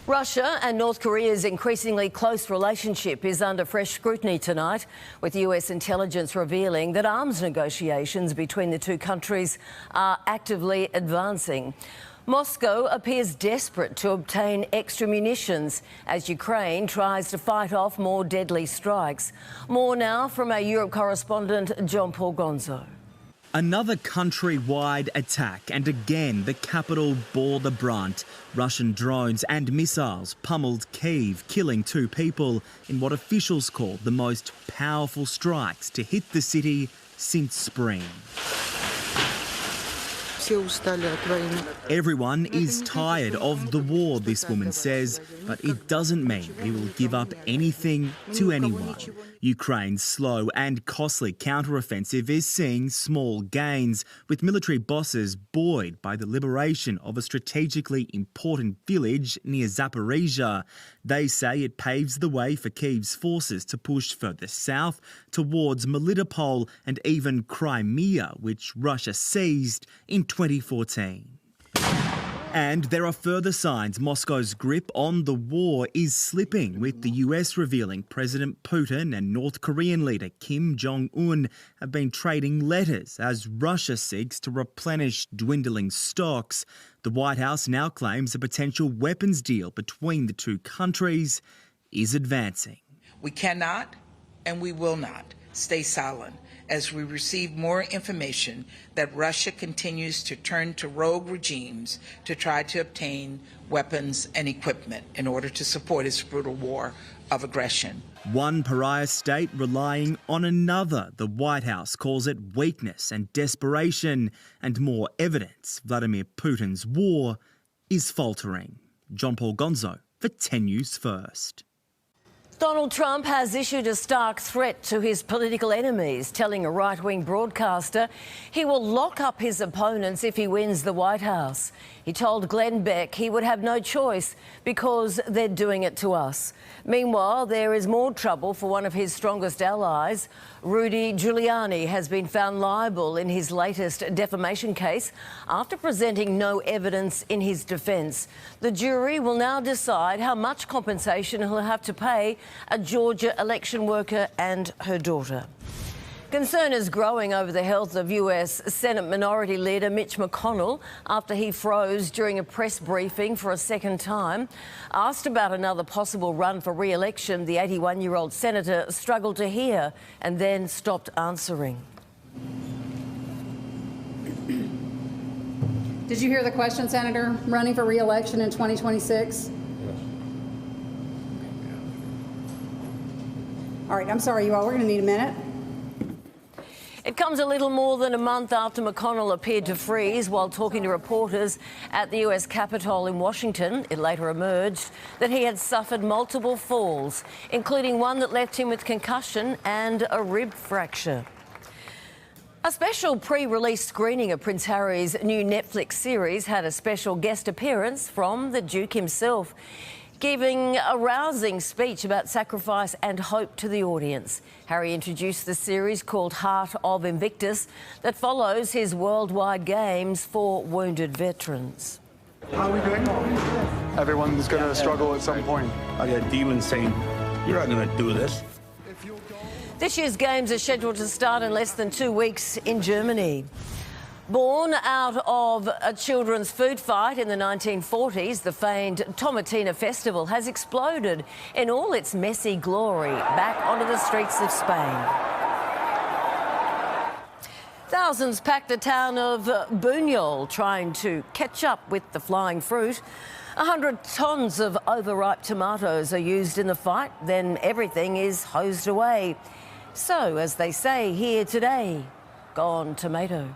Russia and North Korea's increasingly close relationship is under fresh scrutiny tonight, with US intelligence revealing that arms negotiations between the two countries are actively advancing. Moscow appears desperate to obtain extra munitions as Ukraine tries to fight off more deadly strikes. More now from our Europe correspondent, John-Paul Gonzo. Another country-wide attack, and again the capital bore the brunt. Russian drones and missiles pummeled Kyiv, killing 2 people in what officials call the most powerful strikes to hit the city since spring. Everyone is tired of the war, this woman says, but it doesn't mean we will give up anything to anyone. Ukraine's slow and costly counteroffensive is seeing small gains, with military bosses buoyed by the liberation of a strategically important village near Zaporizhia. They say it paves the way for Kyiv's forces to push further south towards Melitopol and even Crimea, which Russia seized in 2014. And there are further signs Moscow's grip on the war is slipping, with the US revealing President Putin and North Korean leader Kim Jong-un have been trading letters as Russia seeks to replenish dwindling stocks. The White House now claims a potential weapons deal between the two countries is advancing. We cannot and we will not stay silent as we receive more information that Russia continues to turn to rogue regimes to try to obtain weapons and equipment in order to support its brutal war of aggression. One pariah state relying on another. The White House calls it weakness and desperation, and more evidence Vladimir Putin's war is faltering. John-Paul Gonzo for 10 News First. Donald Trump has issued a stark threat to his political enemies, telling a right-wing broadcaster he will lock up his opponents if he wins the White House. He told Glenn Beck he would have no choice because they're doing it to us. Meanwhile, there is more trouble for one of his strongest allies. Rudy Giuliani has been found liable in his latest defamation case after presenting no evidence in his defence. The jury will now decide how much compensation he'll have to pay a Georgia election worker and her daughter. Concern is growing over the health of US Senate Minority Leader Mitch McConnell after he froze during a press briefing for a second time. Asked about another possible run for re-election, the 81-year-old senator struggled to hear and then stopped answering. Did you hear the question, Senator? Running for re-election in 2026? All right, I'm sorry, you all. We're going to need a minute. It comes a little more than a month after McConnell appeared to freeze while talking to reporters at the US Capitol in Washington. It later emerged that he had suffered multiple falls, including one that left him with concussion and a rib fracture. A special pre-release screening of Prince Harry's new Netflix series had a special guest appearance from the Duke himself, giving a rousing speech about sacrifice and hope to the audience. Harry introduced the series called Heart of Invictus that follows his worldwide games for wounded veterans. How are we doing? Everyone's going to struggle at some point. I got demons saying, you're not going to do this. This year's games are scheduled to start in less than 2 weeks in Germany. Born out of a children's food fight in the 1940s, the famed Tomatina Festival has exploded in all its messy glory back onto the streets of Spain. Thousands packed the town of Buñol trying to catch up with the flying fruit. 100 tons of overripe tomatoes are used in the fight, then everything is hosed away. So, as they say here today, gone tomato.